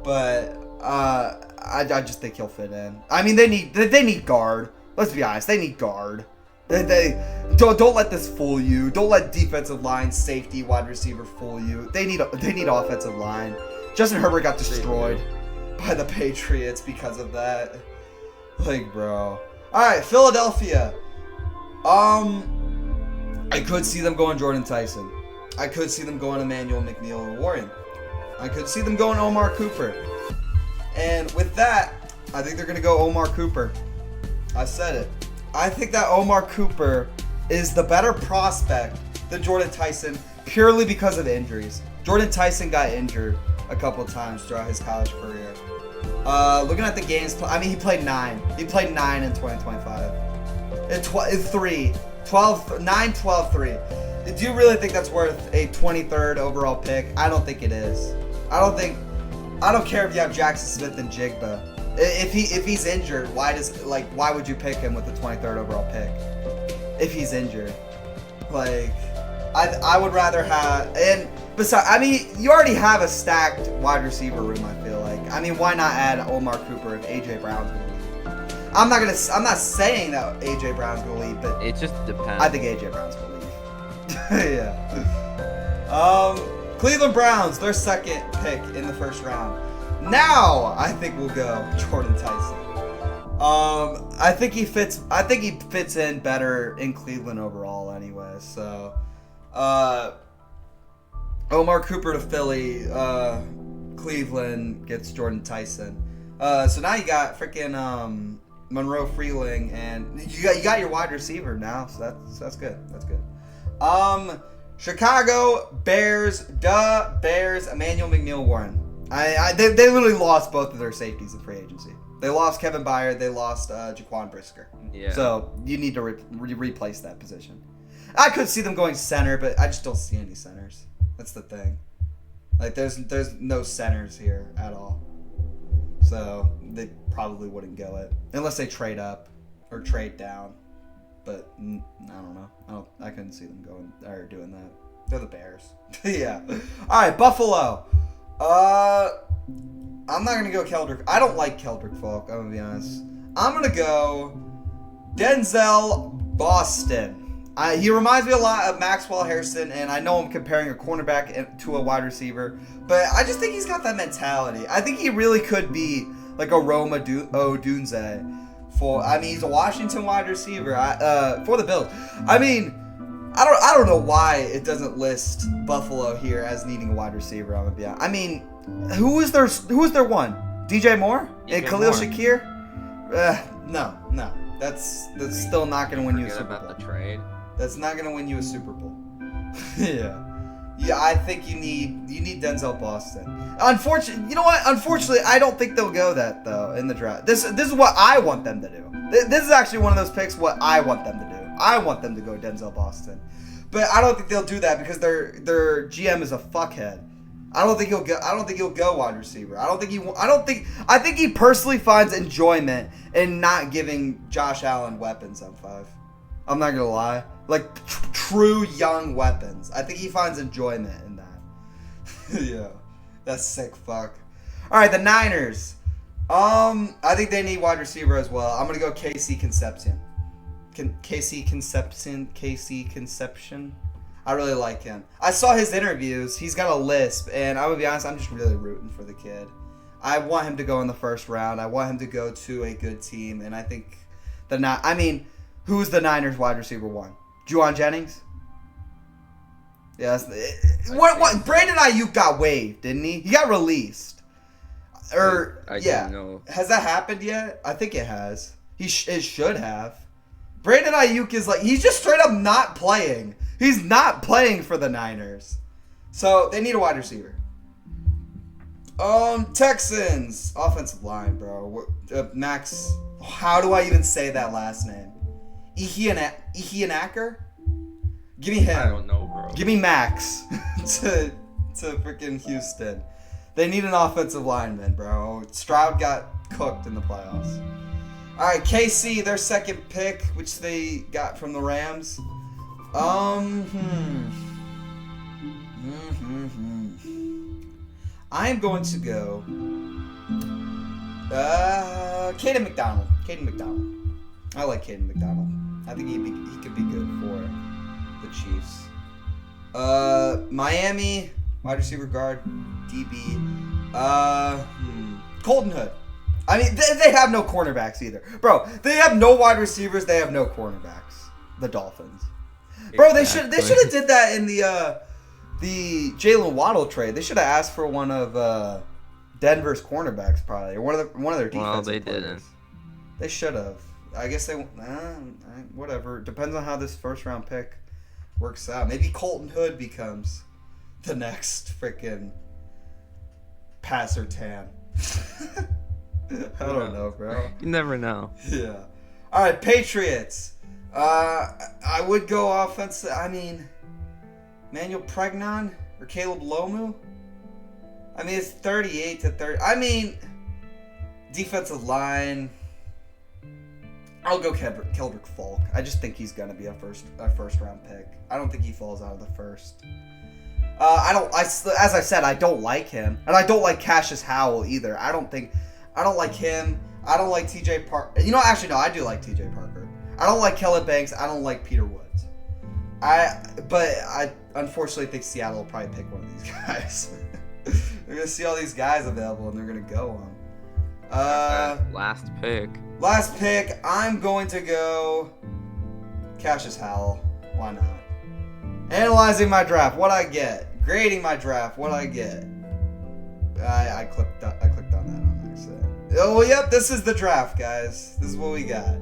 Speaker 1: But I just think he'll fit in. I mean, they need guard. Let's be honest, they need guard. They don't let this fool you. Don't let defensive line, safety, wide receiver fool you. They need offensive line. Justin Herbert got destroyed by the Patriots because of that. Like, bro. All right, Philadelphia. I could see them going Jordan Tyson. I could see them going Emmanuel McNeil or Warren. I could see them going Omar Cooper. And with that, I think they're gonna go Omar Cooper. I said it. I think that Omar Cooper is the better prospect than Jordan Tyson purely because of injuries. Jordan Tyson got injured a couple times throughout his college career. Looking at the games, I mean, he played 9. He played 9 in 2025. And 3. 12, 9, 12, 3. Do you really think that's worth a 23rd overall pick? I don't think it is. I don't think I don't care if you have Jackson Smith and Jigba. If he's injured, why would you pick him with the 23rd overall pick? If he's injured, like, I would rather have. And besides, I mean, you already have a stacked wide receiver room. I feel like. I mean, why not add Omar Cooper if AJ Brown's gonna leave? I'm not saying that AJ Brown's gonna leave, but
Speaker 2: it just depends.
Speaker 1: I think AJ Brown's gonna leave. Yeah. Cleveland Browns, their second pick in the first round. Now I think we'll go Jordan Tyson. I think he fits in better in Cleveland overall anyway. So, Omar Cooper to Philly. Cleveland gets Jordan Tyson. So now you got freaking Monroe Freeling, and you got your wide receiver now. So that's good. That's good. Chicago Bears, Bears, Emmanuel McNeil-Warren. They literally lost both of their safeties in free agency. They lost Kevin Byard. They lost Jaquan Brisker.
Speaker 2: Yeah.
Speaker 1: So you need to replace that position. I could see them going center, but I just don't see any centers. That's the thing. Like there's no centers here at all. So they probably wouldn't go it unless they trade up or trade down. But I don't know. I couldn't see them going or doing that. They're the Bears. Yeah. All right, Buffalo. I'm not gonna go Keldrick. I don't like Keldrick Falk. I'm gonna be honest. I'm gonna go Denzel Boston. He reminds me a lot of Maxwell Harrison, and I know I'm comparing a cornerback to a wide receiver, but I just think he's got that mentality. I think he really could be like a Roma Odunze. He's a Washington wide receiver for the Bills. I mean, I don't know why it doesn't list Buffalo here as needing a wide receiver. I'm gonna be honest. I mean, who is their one? DJ Moore and Khalil Shakir? No. That's still not gonna win you a Super Bowl.
Speaker 2: About the trade.
Speaker 1: That's not gonna win you a Super Bowl. Yeah. I think you need Denzel Boston. You know what? Unfortunately, I don't think they'll go that though in the draft. This is what I want them to do. This is actually one of those picks. What I want them to do. I want them to go Denzel Boston, but I don't think they'll do that because their GM is a fuckhead. I don't think he'll go wide receiver. I think he personally finds enjoyment in not giving Josh Allen weapons on 5. I'm not gonna lie. Like true young weapons. I think he finds enjoyment in that. Yeah. That's sick fuck. Alright, the Niners. I think they need wide receiver as well. I'm gonna go KC Concepcion. KC Concepcion. I really like him. I saw his interviews. He's got a lisp, and I would be honest, I'm just really rooting for the kid. I want him to go in the first round. I want him to go to a good team, and I think who's the Niners wide receiver 1? Juwan Jennings? Yes. What? Brandon Ayuk got waived, didn't he? He got released.
Speaker 2: I didn't know.
Speaker 1: Has that happened yet? I think it has. It should have. Brandon Ayuk is he's just straight up not playing. He's not playing for the Niners. So they need a wide receiver. Texans offensive line, bro. Max. How do I even say that last name? Ihianaker? Give me him.
Speaker 2: I don't know, bro.
Speaker 1: Give me Max to freaking Houston. They need an offensive lineman, bro. Stroud got cooked in the playoffs. All right, KC, their second pick, which they got from the Rams. I am going to go Caden McDonald. I like Caden McDonald. I think he could be good for the Chiefs. Miami, wide receiver guard, DB. Colton Hood. I mean, they have no cornerbacks either. Bro, they have no wide receivers. They have no cornerbacks. The Dolphins. Bro, they should have did that in the Jalen Waddle trade. They should have asked for one of Denver's cornerbacks probably, or one of their defensive
Speaker 2: Well, they
Speaker 1: players.
Speaker 2: didn't.
Speaker 1: They should have. I guess they whatever. Depends on how this first round pick works out. Maybe Colton Hood becomes the next freaking Passer Tan. I don't know, bro.
Speaker 2: You never know.
Speaker 1: Yeah. All right, Patriots. I would go offensive. I mean, Manuel Pregnon or Caleb Lomu. I mean, it's 38 to 30. I mean, defensive line. I'll go Keldrick Falk. I just think he's gonna be a first round pick. I don't think he falls out of the first. As I said, I don't like him, and I don't like Cassius Howell either. I don't like him. I don't like T.J. Parker. You know, actually, no, I do like T.J. Parker. I don't like Kellen Banks. I don't like Peter Woods. But I unfortunately think Seattle will probably pick one of these guys. They're gonna see all these guys available, and they're gonna go on.
Speaker 2: Last pick.
Speaker 1: Last pick. I'm going to go Cassius Howell. Why not? Analyzing my draft. What I get. Grading my draft. What I get. I clicked on that on accident. Oh, yep. This is the draft, guys. This is what we got.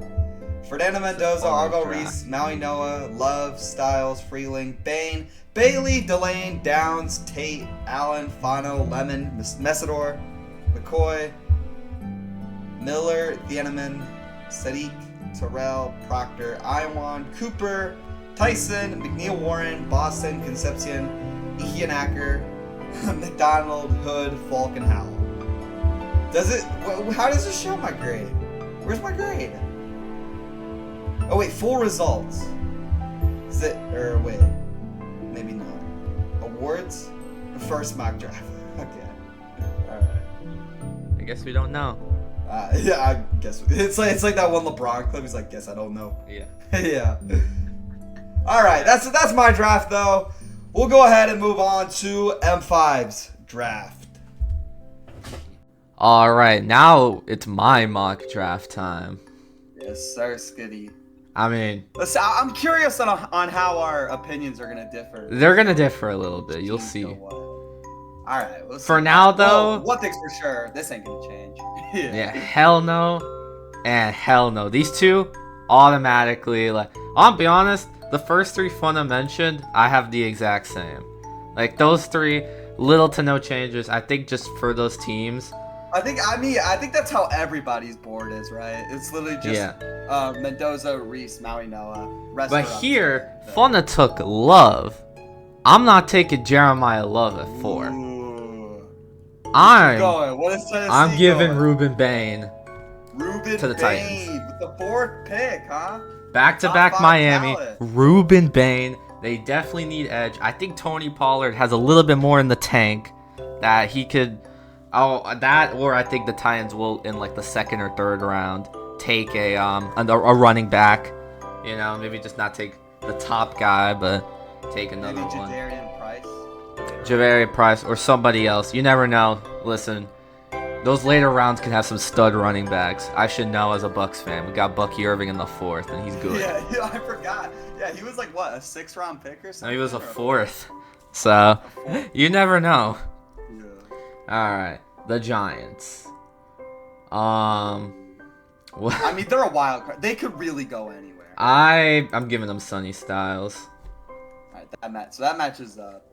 Speaker 1: Fernando Mendoza, Argo Reese, Maui Noah, Love, Styles, Freeling, Bain, Bailey, Delane, Downs, Tate, Allen, Fano, Lemon, Messidor, McCoy, Miller, Thieneman, Sadiq, Terrell, Proctor, Iwan, Cooper, Tyson, McNeil Warren, Boston, Concepcion, Ihianacker, McDonald, Hood, Falk, and Howell. How does this show my grade? Where's my grade? Oh wait, full results. Is it, or wait, maybe not. Awards? First mock draft. Okay. Alright.
Speaker 2: I guess we don't know.
Speaker 1: Yeah, I guess it's like that one LeBron clip. He's like, guess I don't know.
Speaker 2: Yeah.
Speaker 1: Yeah. All right, that's my draft though. We'll go ahead and move on to M5's draft.
Speaker 2: All right, now it's my mock draft time.
Speaker 1: Yes, sir, Skitty.
Speaker 2: I mean,
Speaker 1: I'm curious on how our opinions are gonna differ.
Speaker 2: They're gonna differ a little bit. You'll see.
Speaker 1: All right. We'll see.
Speaker 2: For now, though,
Speaker 1: one thing's for sure: this ain't gonna change.
Speaker 2: Yeah, hell no, and hell no. These two automatically, like, I'll be honest. The first three Funa mentioned, I have the exact same. Like those three, little to no changes. I think just for those teams.
Speaker 1: I think that's how everybody's board is, right? It's literally just Mendoza, Reese, Maui Noah.
Speaker 2: But here, Funa took Love. I'm not taking Jeremiah Love at 4.
Speaker 1: Ooh.
Speaker 2: I'm giving Ruben Bain to the Titans.
Speaker 1: With the 4th pick, huh?
Speaker 2: Back-to-back Miami. Talent. Ruben Bain. They definitely need edge. I think Tony Pollard has a little bit more in the tank that he could. Or I think the Titans will, in like the 2nd or 3rd round, take a running back. You know, maybe just not take the top guy, but take another one. Javarian Price or somebody else. You never know. Listen, those later rounds can have some stud running backs. I should know as a Bucks fan. We got Bucky Irving in the 4th, and he's good.
Speaker 1: Yeah, I forgot. Yeah, he was like, what, a 6th round pick or something?
Speaker 2: No, he was a 4th. So, you never know. Alright, the Giants.
Speaker 1: I mean, they're a wild card. They could really go anywhere.
Speaker 2: I'm giving them Sonny Styles.
Speaker 1: Alright, so that matches up.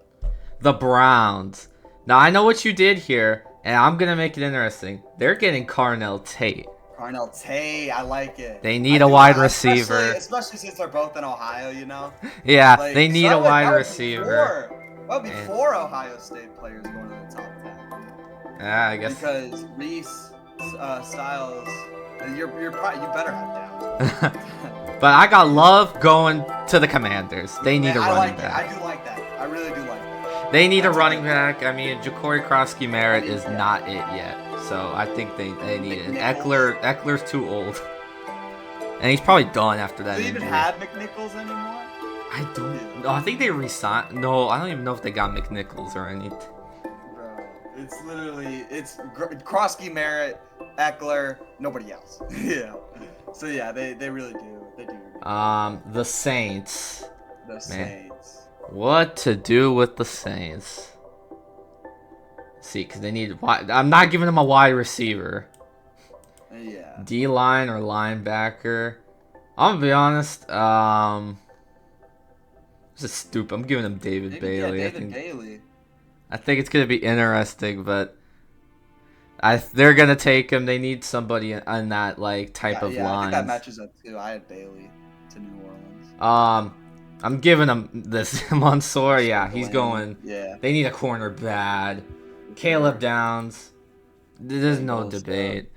Speaker 2: The Browns. Now, I know what you did here, and I'm going to make it interesting. They're getting Carnell Tate.
Speaker 1: Carnell Tate, I like it.
Speaker 2: They need a wide receiver.
Speaker 1: Especially since they're both in Ohio, you know?
Speaker 2: Yeah, like, they need a wide receiver.
Speaker 1: That would be 4 Ohio State players going to the top 10.
Speaker 2: Yeah, I guess.
Speaker 1: Because Reese, Styles, you better have Downs.
Speaker 2: But I got Love going to the Commanders. They need a running back.
Speaker 1: I do like that. I really do like that.
Speaker 2: They need a running back. I mean, Ja'Cory Krosky-Merritt is not it yet. So I think they need it. Eckler's too old. And he's probably done after that injury.
Speaker 1: Do they even have McNichols anymore?
Speaker 2: I don't know. I think they resigned. No, I don't even know if they got McNichols or anything.
Speaker 1: It's literally, it's Krosky, Merritt, Eckler, nobody else. Yeah. So yeah, they really do. They do.
Speaker 2: The Saints.
Speaker 1: The Saints.
Speaker 2: What to do with the Saints? See, because they need. I'm not giving them a wide receiver.
Speaker 1: Yeah.
Speaker 2: D-line or linebacker. I'm gonna be honest. This is stupid. I'm giving them David Bailey.
Speaker 1: David Bailey.
Speaker 2: I think it's gonna be interesting, but they're gonna take him. They need somebody on that like type of line.
Speaker 1: I think that matches up too. I had Bailey to New Orleans.
Speaker 2: I'm giving him this Mansour. Yeah, he's going.
Speaker 1: Yeah.
Speaker 2: They need a corner bad. Caleb Downs. There's no
Speaker 1: Bengals,
Speaker 2: debate.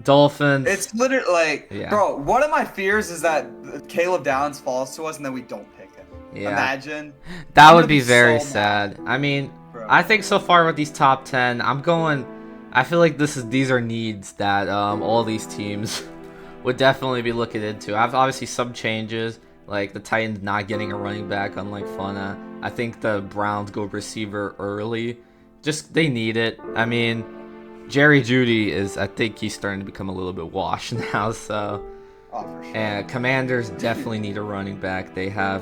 Speaker 2: Dolphins.
Speaker 1: It's literally like,
Speaker 2: Yeah.
Speaker 1: bro, one of my fears is that Caleb Downs falls to us and then we don't pick him.
Speaker 2: Yeah.
Speaker 1: Imagine.
Speaker 2: That
Speaker 1: I'm
Speaker 2: would
Speaker 1: gonna
Speaker 2: be very
Speaker 1: so
Speaker 2: sad.
Speaker 1: mad.
Speaker 2: I mean,
Speaker 1: Bro.
Speaker 2: I think so far with these top 10, I feel like these are needs that all these teams would definitely be looking into. I've obviously some changes, like the Titans not getting a running back, unlike Fana. I think the Browns go receiver early. Just they need it. I mean, Jerry Jeudy I think he's starting to become a little bit washed now. So,
Speaker 1: Oh, for sure.
Speaker 2: and Commanders definitely need a running back. They have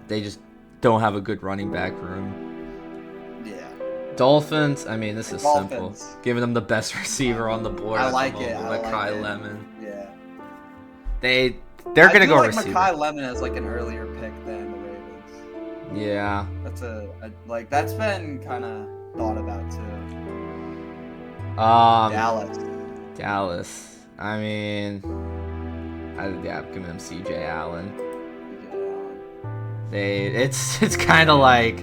Speaker 2: they just don't have a good running back room.
Speaker 1: Yeah.
Speaker 2: Dolphins, I mean, this is simple.
Speaker 1: Dolphins.
Speaker 2: Giving them the best receiver on the board.
Speaker 1: I
Speaker 2: at
Speaker 1: like
Speaker 2: the
Speaker 1: it.
Speaker 2: moment,
Speaker 1: I
Speaker 2: Makai
Speaker 1: like it.
Speaker 2: Lemon.
Speaker 1: Yeah.
Speaker 2: They're gonna go
Speaker 1: like
Speaker 2: receiver.
Speaker 1: Makai Lemon as like an earlier pick than the Ravens.
Speaker 2: Yeah.
Speaker 1: That's like that's been kind of thought about too.
Speaker 2: Dallas. I mean, I'm giving them CJ Allen. It's kind of like,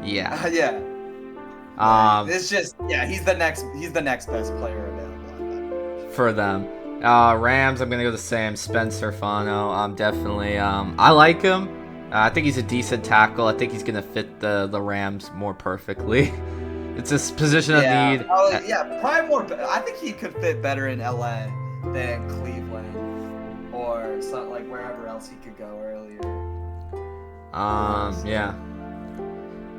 Speaker 2: yeah.
Speaker 1: Yeah. It's just he's the next best player available
Speaker 2: for them. Rams, I'm gonna go the same. Spencer Fano. Definitely. I like him. I think he's a decent tackle. I think he's gonna fit the Rams more perfectly. It's a position of need.
Speaker 1: Oh yeah, probably more. I think he could fit better in LA than Cleveland or something like wherever else he could go earlier.
Speaker 2: Yeah.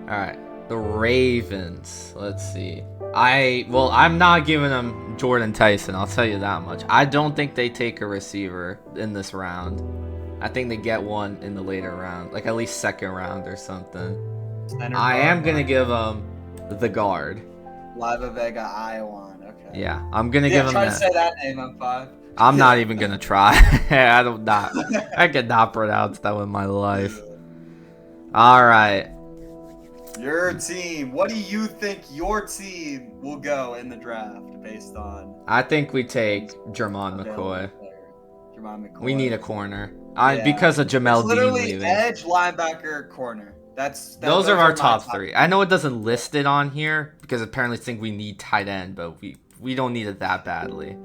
Speaker 2: All right. The Ravens. Let's see. I'm not giving them Jordan Tyson. I'll tell you that much. I don't think they take a receiver in this round. I think they get one in the later round, like at least second round or something. I am gonna give them the guard.
Speaker 1: Lava Vega Iowan. Okay.
Speaker 2: Yeah, I'm gonna give him
Speaker 1: try
Speaker 2: that.
Speaker 1: to say that name, M5.
Speaker 2: I'm not even gonna try. I cannot pronounce that with my life. All right.
Speaker 1: Your team. What do you think your team will go in the draft based on?
Speaker 2: I think we take Jermon McCoy. We need a corner. Because of Jamel Dean leaving.
Speaker 1: Edge, linebacker, corner.
Speaker 2: Those are our top three. I know it doesn't list it on here because apparently think we need tight end, but we don't need it that badly.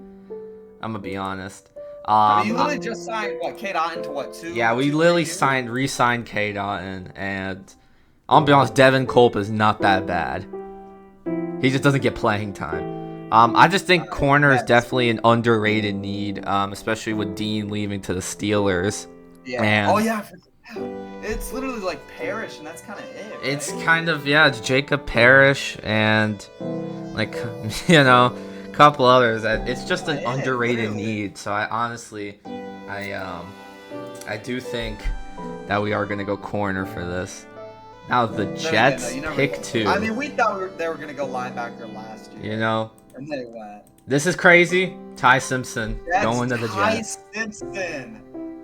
Speaker 2: I'm gonna be honest.
Speaker 1: You literally just signed K Dotton to what, 2?
Speaker 2: Yeah, we literally re-signed K Dotton, and I'll be honest, Devin Culp is not that bad. He just doesn't get playing time. I just think corner is definitely an underrated need, especially with Dean leaving to the Steelers.
Speaker 1: Yeah.
Speaker 2: And
Speaker 1: it's literally like Parrish, and that's kind of it. Right?
Speaker 2: It's kind of it's Jacob Parrish and like a couple others. It's just an underrated need. So I honestly, I do think that we are gonna go corner for this. Now the Jets pick 2.
Speaker 1: I mean, we thought they were gonna go linebacker last year. And they went.
Speaker 2: This is crazy. Ty Simpson going to the Jets.
Speaker 1: Ty Simpson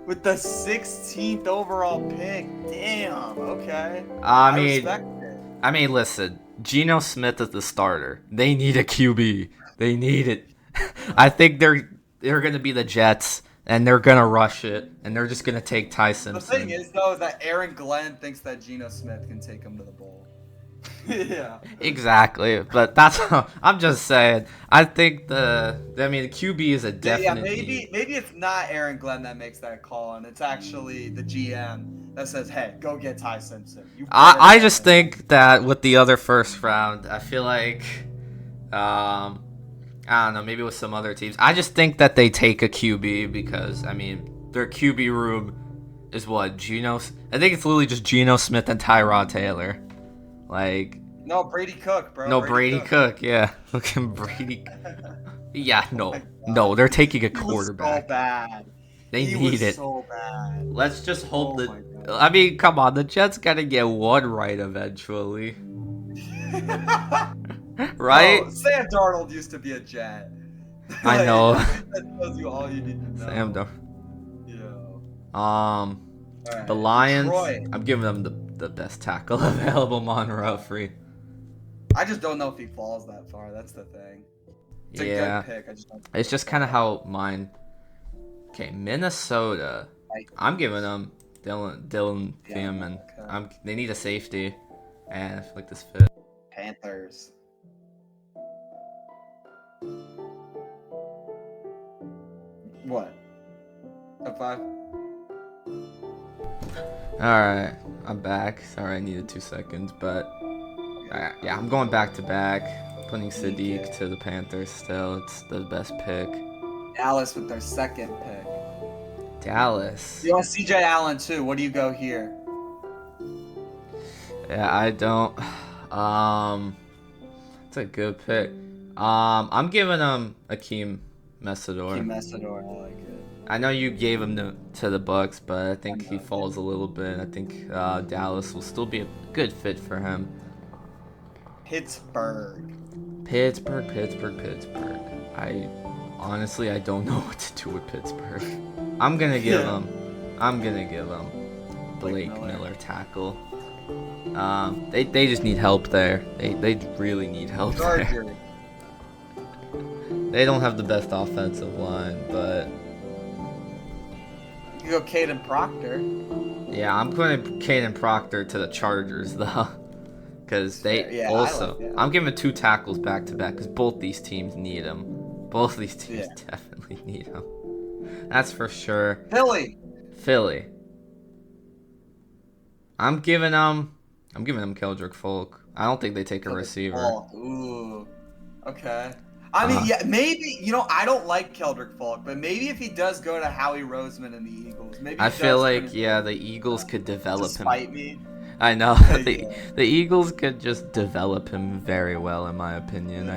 Speaker 1: with the 16th overall pick. Damn. Okay.
Speaker 2: I
Speaker 1: respect it.
Speaker 2: I mean, listen. Geno Smith is the starter. They need a QB. They need it. I think they're gonna be the Jets, and they're gonna rush it, and they're just gonna take Ty Simpson.
Speaker 1: The thing is, though, is that Aaron Glenn thinks that Geno Smith can take him to the bowl. Yeah.
Speaker 2: Exactly, but I'm just saying. I think the QB is a definite.
Speaker 1: Yeah, maybe it's not Aaron Glenn that makes that call, and it's actually the GM that says, "Hey, go get Ty Simpson."
Speaker 2: I just think that with the other first round, I feel like, I don't know, maybe with some other teams. I just think that they take a QB because their QB room is what Geno. I think it's literally just Geno Smith and Tyrod Taylor.
Speaker 1: No, Brady Cook, bro.
Speaker 2: No, Brady Cook. Yeah. Looking Brady. Yeah, no, they're taking a quarterback.
Speaker 1: So bad.
Speaker 2: They need it.
Speaker 1: So bad.
Speaker 2: Let's just hope that. Come on, the Jets gotta get one right eventually. Right?
Speaker 1: Oh, Sam Darnold used to be a Jet.
Speaker 2: I know.
Speaker 1: That tells you all you need to know.
Speaker 2: Sam Darnold.
Speaker 1: Right.
Speaker 2: The Lions.
Speaker 1: Detroit.
Speaker 2: I'm giving them the best tackle available, Monroe Free.
Speaker 1: I just don't know if he falls that far. That's the thing. It's a good pick. I just don't
Speaker 2: it's just kind of how mine. Okay, Minnesota. I'm giving them Dylan Thiemann.
Speaker 1: Okay.
Speaker 2: They need a safety. And I feel like this fit.
Speaker 1: Panthers. What? Top 5?
Speaker 2: Alright, I'm back. Sorry, I needed 2 seconds, but yeah, I'm going back to back. Putting Sadiq to the Panthers still. It's the best pick.
Speaker 1: Dallas with their second pick.
Speaker 2: Dallas.
Speaker 1: You want CJ Allen too. What do you go here?
Speaker 2: Yeah, I don't. It's a good pick. I'm giving him Akeem Messidor.
Speaker 1: Akeem Messidor, I like it.
Speaker 2: I know you gave him to the Bucks, but I think he falls a little bit. I think Dallas will still be a good fit for him.
Speaker 1: Pittsburgh.
Speaker 2: I honestly, I don't know what to do with Pittsburgh. I'm gonna give him Blake Miller tackle. They just need help there. They really need help there. They don't have the best offensive line, but
Speaker 1: you go Caden Proctor.
Speaker 2: Yeah, I'm putting Caden Proctor to the Chargers though, because they I'm giving 2 tackles back to back because both these teams need them. Both these teams definitely need him. That's for sure. Philly. I'm giving them Keldrick Folk. I don't think they take a receiver.
Speaker 1: Ooh. Okay. I mean, yeah, maybe, I don't like Keldrick Folk, but maybe if he does go to Howie Roseman and the Eagles, maybe
Speaker 2: I feel like, the Eagles could develop him.
Speaker 1: Despite me.
Speaker 2: I know. The Eagles could just develop him very well, in my opinion.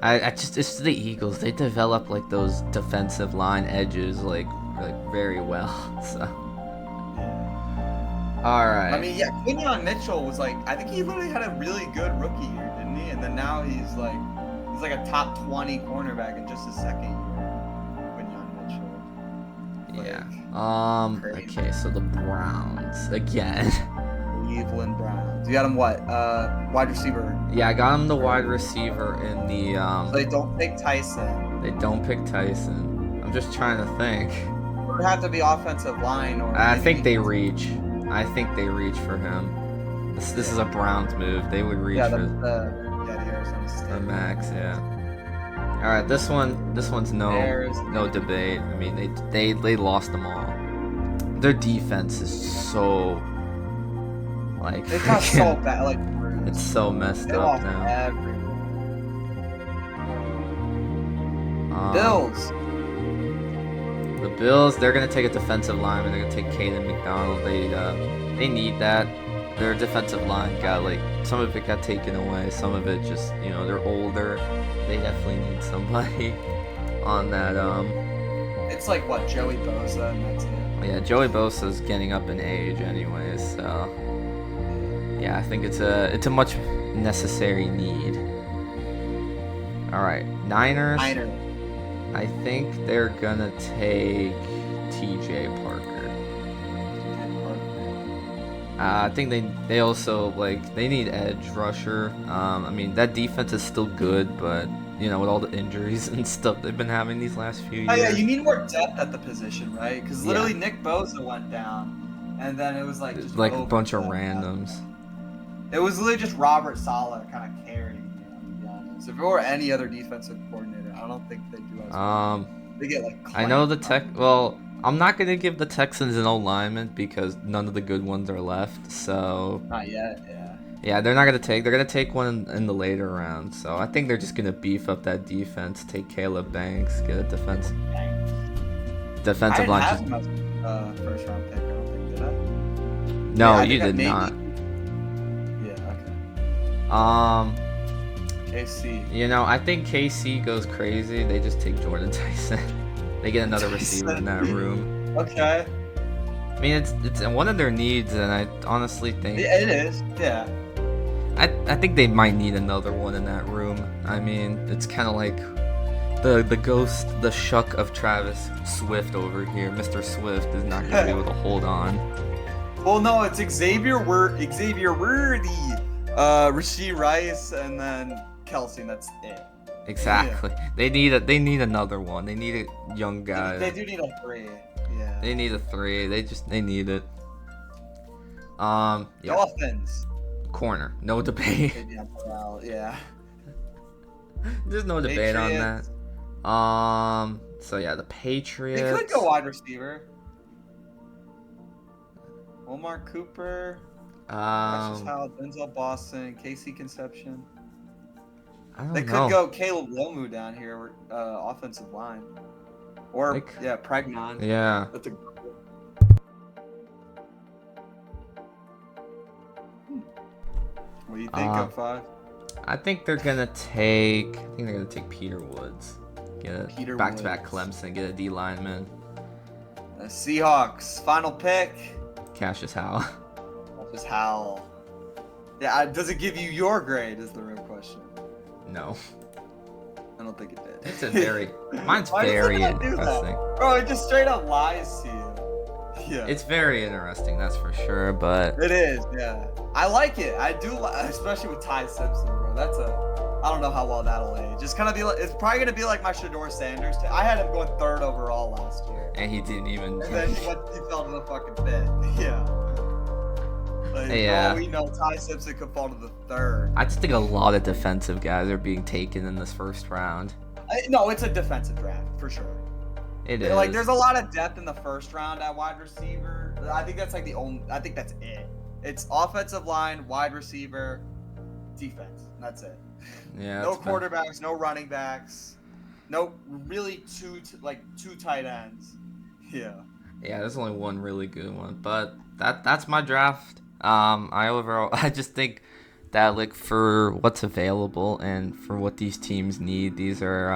Speaker 2: It's the Eagles. They develop like those defensive line edges like very well. So. All right.
Speaker 1: I mean, Quinyon Mitchell was I think he literally had a really good rookie year, didn't he? And then now he's like a top 20 cornerback in just his second year. Quinyon Mitchell.
Speaker 2: Crazy. Okay, so the Browns again.
Speaker 1: Cleveland Browns. You got him what? Wide receiver.
Speaker 2: Yeah, I got him the wide receiver in the.
Speaker 1: So they don't pick Tyson.
Speaker 2: They don't pick Tyson. I'm just trying to think.
Speaker 1: It would have to be offensive line or.
Speaker 2: I think they reach. I think they reach for him. This is a Browns move. They would reach for
Speaker 1: the Arizona State.
Speaker 2: The max, yeah. All right, this one's no debate. I mean, they lost them all. Their defense is so
Speaker 1: they got so bad,
Speaker 2: it's so messed up now.
Speaker 1: Bills.
Speaker 2: The Bills, they're gonna take a defensive lineman. They're gonna take Caden McDonald. They need that. Their defensive line got some of it got taken away. Some of it just they're older. They definitely need somebody on that.
Speaker 1: It's like what, Joey Bosa, and that's it.
Speaker 2: Yeah, Joey Bosa's getting up in age anyways. So yeah, I think it's a much necessary need. All right, Niners. I think they're gonna take TJ Parker. I think they also they need edge rusher. I mean that defense is still good, but with all the injuries and stuff they've been having these last few years.
Speaker 1: Oh yeah, you need more depth at the position, right? Because literally Nick Bosa went down, and then it was just
Speaker 2: a bunch of randoms.
Speaker 1: It was literally just Robert Saleh kind of carrying him, to be honest. If it were any other defensive coordinator, I don't think they do as well. They get
Speaker 2: I know well, I'm not gonna give the Texans an O-lineman because none of the good ones are left. So
Speaker 1: not yet,
Speaker 2: yeah, they're not gonna take. They're gonna take one in the later round. So I think they're just gonna beef up that defense. Take Caleb Banks, get a defensive line.
Speaker 1: I didn't have him as first round pick. I don't think, did I?
Speaker 2: No, you did not.
Speaker 1: KC.
Speaker 2: I think KC goes crazy. They just take Jordan Tyson. They get another receiver in that room.
Speaker 1: Okay.
Speaker 2: I mean, it's one of their needs, and I honestly think
Speaker 1: it is. Yeah.
Speaker 2: I think they might need another one in that room. I mean, it's kind of like the ghost, the shuck of Travis Swift over here. Mr. Swift is not gonna be able to hold on.
Speaker 1: Well, no, it's Xavier Worthy, Rashee Rice, and then Kelsey. And that's it.
Speaker 2: Exactly. Yeah. They need another one. They need a young guy.
Speaker 1: They do need a 3. Yeah.
Speaker 2: They need a 3. They need it.
Speaker 1: Dolphins.
Speaker 2: Corner, no debate.
Speaker 1: Yeah.
Speaker 2: There's no debate on that. So yeah, the Patriots.
Speaker 1: They could go wide receiver. Omar Cooper. Precious Howell, Denzel Boston, Casey Conception.
Speaker 2: I don't
Speaker 1: They
Speaker 2: know.
Speaker 1: could go Caleb Lomu down here, offensive line. Or, Pregnon.
Speaker 2: Yeah.
Speaker 1: That's a... What do you think of 5?
Speaker 2: I think they're gonna take Peter Woods. Get a back-to-back Clemson. Get a D lineman.
Speaker 1: The Seahawks final pick.
Speaker 2: Cassius Howell.
Speaker 1: Cassius Howell. Yeah, does it give you your grade? Is the real question.
Speaker 2: No.
Speaker 1: I don't think it did.
Speaker 2: It's a mine's very interesting.
Speaker 1: Bro, it just straight up lies to you. Yeah.
Speaker 2: It's very interesting, that's for sure, but...
Speaker 1: It is, yeah. I like it. I do, especially with Ty Simpson, bro. I don't know how well that'll age. It's it's probably going to be like my Shedeur Sanders. I had him going 3rd overall last year.
Speaker 2: And he didn't even...
Speaker 1: And then he fell to the fucking 5th. Yeah.
Speaker 2: Yeah.
Speaker 1: We know Ty Simpson could fall to the 3rd.
Speaker 2: I just think a lot of defensive guys are being taken in this first round.
Speaker 1: No, it's a defensive draft, for sure.
Speaker 2: It is.
Speaker 1: Like, there's a lot of depth in the first round at wide receiver. I think that's like I think that's it. It's offensive line, wide receiver, defense. That's it.
Speaker 2: Yeah.
Speaker 1: No quarterbacks, no running backs, no really two tight ends. Yeah.
Speaker 2: Yeah, there's only one really good one, but that's my draft. I just think that like for what's available and for what these teams need, these are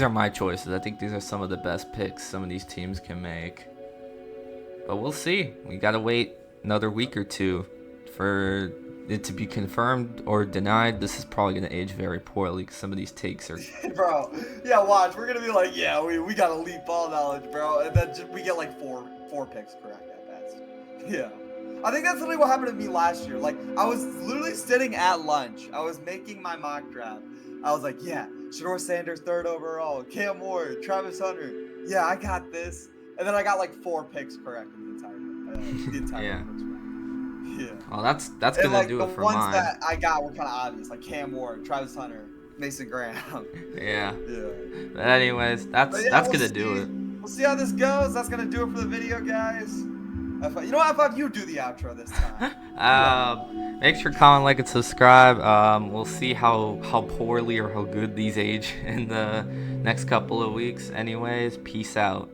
Speaker 2: my choices. I think these are some of the best picks some of these teams can make. But we'll see. We gotta wait another week or two for it to be confirmed or denied. This is probably gonna age very poorly because some of these takes are.
Speaker 1: Bro, yeah, watch. We're gonna be like, yeah, we got elite ball knowledge, bro, and then we get like four picks correct at best. Yeah. I think that's literally what happened to me last year. Like, I was literally sitting at lunch. I was making my mock draft. I was like, yeah, Shedeur Sanders 3rd overall, Cam Ward, Travis Hunter. Yeah, I got this. And then I got like 4 picks correct in the entire
Speaker 2: yeah.
Speaker 1: first round. Yeah.
Speaker 2: Well, that's gonna do it for mine.
Speaker 1: The ones that I got were kind of obvious, like Cam Ward, Travis Hunter, Mason Graham.
Speaker 2: Yeah.
Speaker 1: Yeah.
Speaker 2: But anyways, that's gonna do it.
Speaker 1: We'll see how this goes. That's gonna do it for the video, guys. You know what? If you do the outro this time.
Speaker 2: Make sure to comment, like, and subscribe. We'll see how poorly or how good these age in the next couple of weeks. Anyways, peace out.